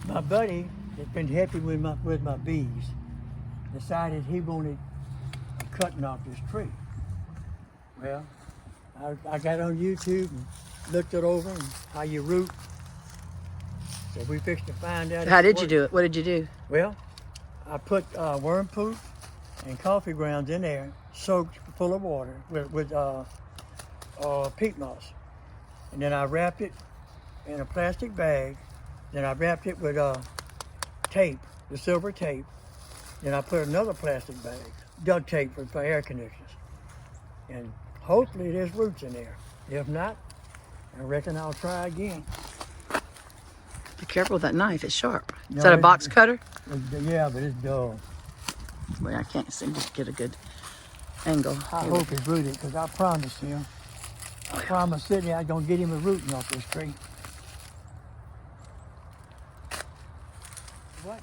My buddy that's been helping with my bees decided he wanted a cutting off this tree. Well, I got on YouTube and looked it over and how you root. So we fixed to find out. How did you do it? What did you do? Well, I put worm poop and coffee grounds in there, soaked full of water with peat moss. And then I wrapped it in a plastic bag. Then I wrapped it with tape, the silver tape. Then I put another plastic bag, duct tape for air conditioners. And hopefully there's roots in there. If not, I reckon I'll try again. Be careful with that knife, it's sharp. Is No, that a box cutter? Yeah, but it's dull. Well, I can't seem to get a good angle. I hope it's rooted, because I promised him. I promised Sydney I was going to get him a rooting off this tree.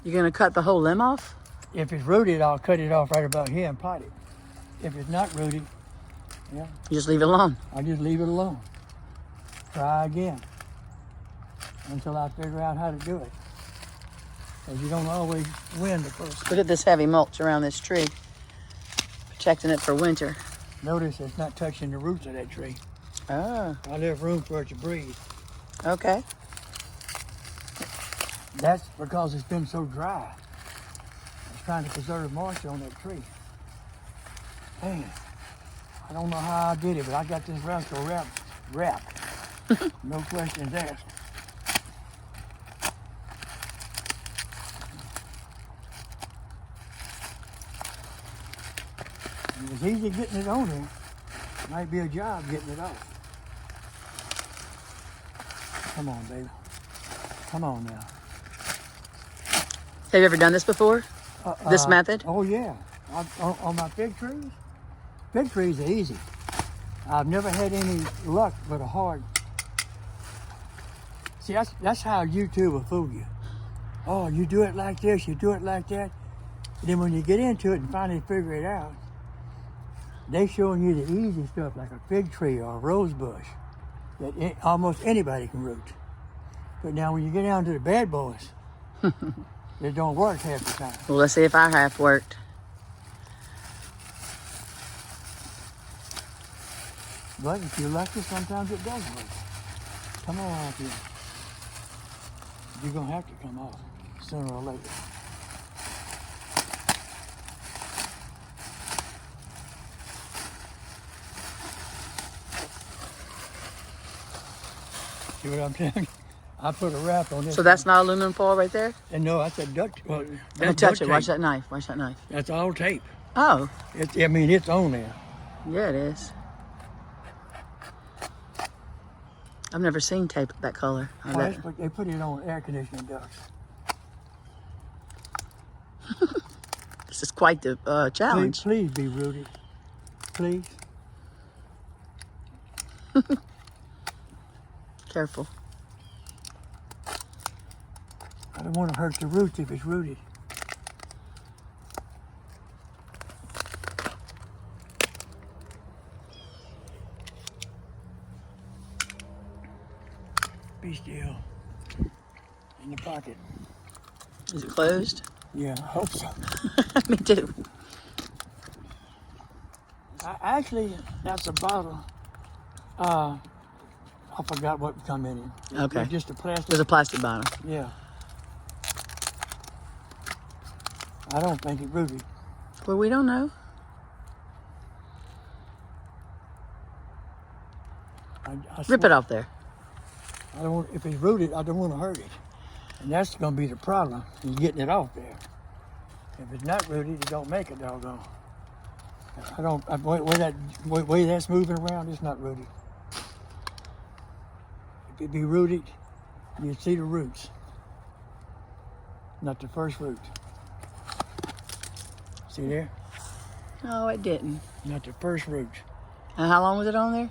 You're going to cut the whole limb off? If it's rooted, I'll cut it off right about here and pot it. If it's not rooted, yeah, You just leave it alone? I'll just leave it alone. Try again until I figure out how to do it. Because you don't always win the first. Look at this heavy mulch around this tree, protecting it for winter. Notice it's not touching the roots of that tree. Oh, I leave room for it to breathe. okay. That's because it's been so dry. It's trying to preserve moisture on that tree. Man, I don't know how I did it, but I got this rascal wrapped. No questions asked. It was easy getting it on there. Might be a job getting it off. Come on, baby. Come on now. Have you ever done this before? This method? Oh, yeah. On my fig trees are easy. I've never had any luck with a hard. See, that's how YouTube will fool you. Oh, you do it like this, you do it like that. And then when you get into it and finally figure it out, they're showing you the easy stuff like a fig tree or a rose bush that almost anybody can root. But now when you get down to the bad boys, it don't work half the time. Well, let's see if our half worked. But if you're lucky, sometimes it does work. Come on out here. You're going to have to come off sooner or later. See what I'm saying? I put a wrap on this. So that's not aluminum foil right there? And no, that's a duct. Well, Let me that's touch duct it. Watch tape. that knife. Watch that knife. That's all tape. Oh, I mean, it's on there. yeah, it is. I've never seen tape that color. I bet. But they put it on air conditioning ducts. This is quite the challenge. Please be rooted. Please. Careful. I don't want to hurt the roots if it's rooted. Be still. In the pocket. Is it closed? Yeah, I hope so. Me too. Actually, that's a bottle. I forgot what come in it. Okay. It's just a plastic. There's a plastic bottle. Yeah. I don't think it rooted. Well, we don't know. I Rip it off there. I don't want, if it's rooted, I don't want to hurt it. And that's going to be the problem, is getting it off there. If it's not rooted, it don't make it doggone. Way that's moving around, it's not rooted. If it be rooted, you'd see the roots. Not the first root. See there? No, it didn't. Not the first root. And how long was it on there?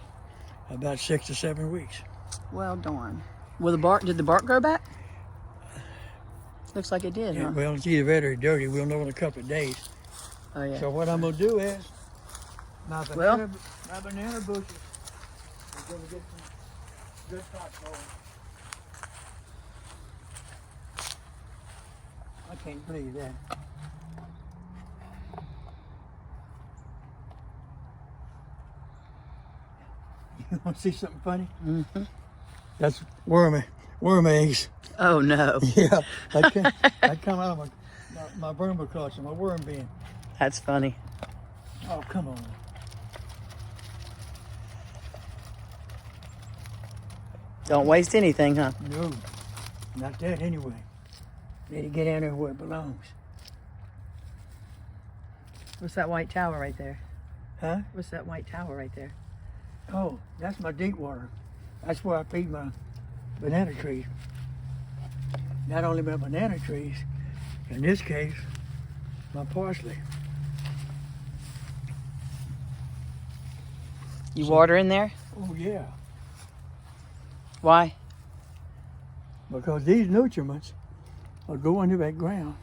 About 6 to 7 weeks. Well, darn. Well, did the bark grow back? Looks like it did, huh? Well, it's either red or dirty. We'll know in a couple of days. Oh, yeah. So what I'm going to do is, my banana bushes are going to get some good pots going. can't believe that. You want to see something funny? Mm-hmm. That's worm eggs. Oh no. Yeah, I come out of my vermicompost, my worm bin. That's funny. Oh, come on. Don't waste anything, huh? No, not that anyway. Need to get in there where it belongs. What's that white tower right there? Huh? What's that white tower right there? Oh, that's my deep water. That's where I feed my banana trees. Not only my banana trees, in this case, my parsley. You water in there? Oh yeah, Why? because these nutriments will go into that ground.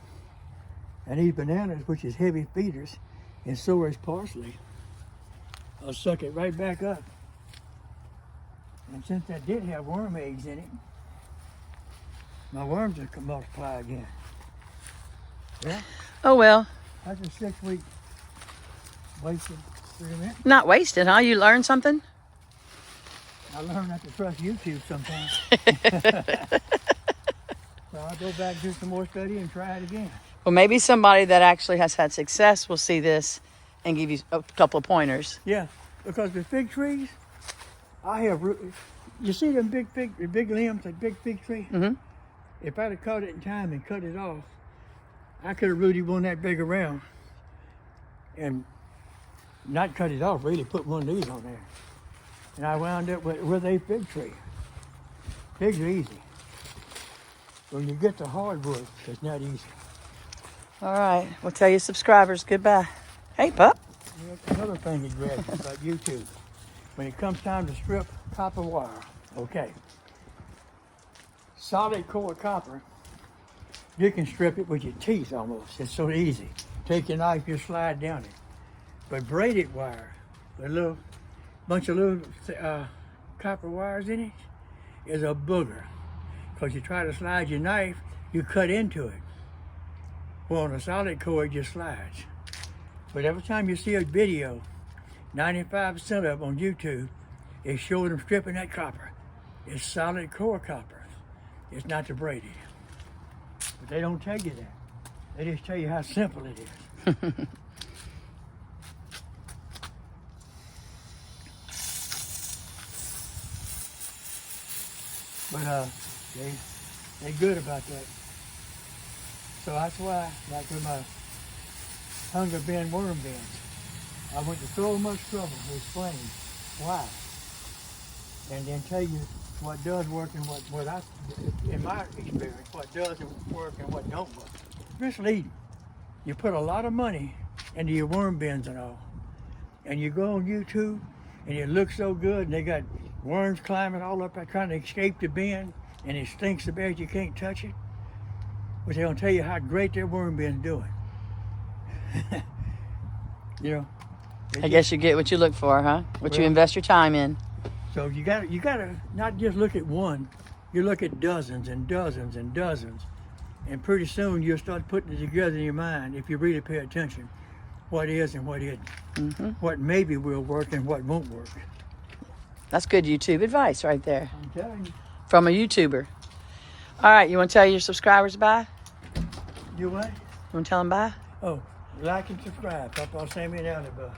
And these bananas, which is heavy feeders, and so is parsley, I'll suck it right back up. And since that did have worm eggs in it, my worms will multiply again. Yeah, Oh well, that's a 6-week wasted experiment. not wasted, huh? You learned something? I learned not to trust YouTube sometimes. So I'll go back, do some more study, and try it again. Well, maybe somebody that actually has had success will see this and give you a couple of pointers. Yeah, because the fig trees, I have you see them big limbs, that big fig tree? Mm-hmm. If I'd have caught it in time and cut it off, I could have rooted one that big around and not cut it off, really put one of these on there. And I wound up with a fig tree. Figs are easy. When you get to hardwood, it's not easy. All right. We'll tell your subscribers goodbye. Hey, pup. Another thing he read about YouTube. When it comes time to strip copper wire, okay. Solid core copper, you can strip it with your teeth almost. It's so easy. Take your knife, you slide down it. But braided wire, with a little bunch of little copper wires in it, is a booger. Because you try to slide your knife, you cut into it. Well, on a solid core, it just slides. But every time you see a video, 95% of them on YouTube is showing them stripping that copper. It's solid core copper. It's not the braided. But they don't tell you that. They just tell you how simple it is. But they're good about that. So that's why, like with my hunger bin worm bins, I went to so much trouble to explain why, and then tell you what does work and what I, in my experience, what doesn't work and what don't work. Misleading. You put a lot of money into your worm bins and all, and you go on YouTube and it looks so good, and they got worms climbing all up there trying to escape the bin, and it stinks so bad you can't touch it. But they're gonna tell you how great their worm bin's doing. You know. I guess you get what you look for, huh? What you invest your time in. So you gotta not just look at one, you look at dozens and dozens and dozens, and pretty soon you'll start putting it together in your mind if you really pay attention, what is and what isn't, what maybe will work and what won't work. That's good YouTube advice right there I'm telling you. from a YouTuber. All right, you want to tell your subscribers bye? You what? You want to tell them bye? Oh, like and subscribe. Pawpaw, Sammy, and Alabama.